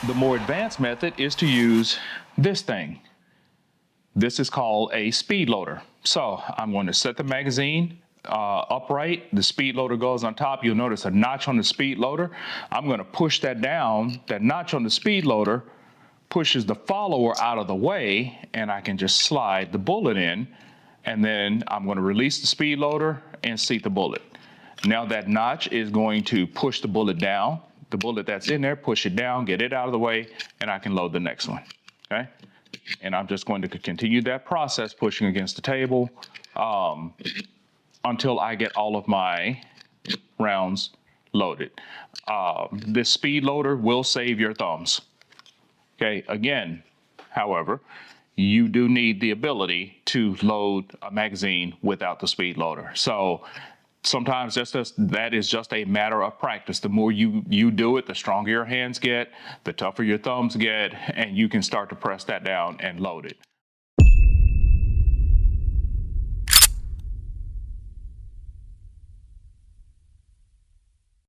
The more advanced method is to use this thing. This is called a speed loader. So I'm going to set the magazine upright. The speed loader goes on top. You'll notice a notch on the speed loader. I'm going to push that down. That notch on the speed loader pushes the follower out of the way, and I can just slide the bullet in, and then I'm going to release the speed loader and seat the bullet. Now that notch is going to push the bullet down. The bullet that's in there, push it down, get it out of the way, and I can load the next one, okay? And I'm just going to continue that process, pushing against the table until I get all of my rounds loaded. This speed loader will save your thumbs. Okay, again, however, you do need the ability to load a magazine without the speed loader. So sometimes that is just a matter of practice. The more you do it, the stronger your hands get, the tougher your thumbs get, and you can start to press that down and load it.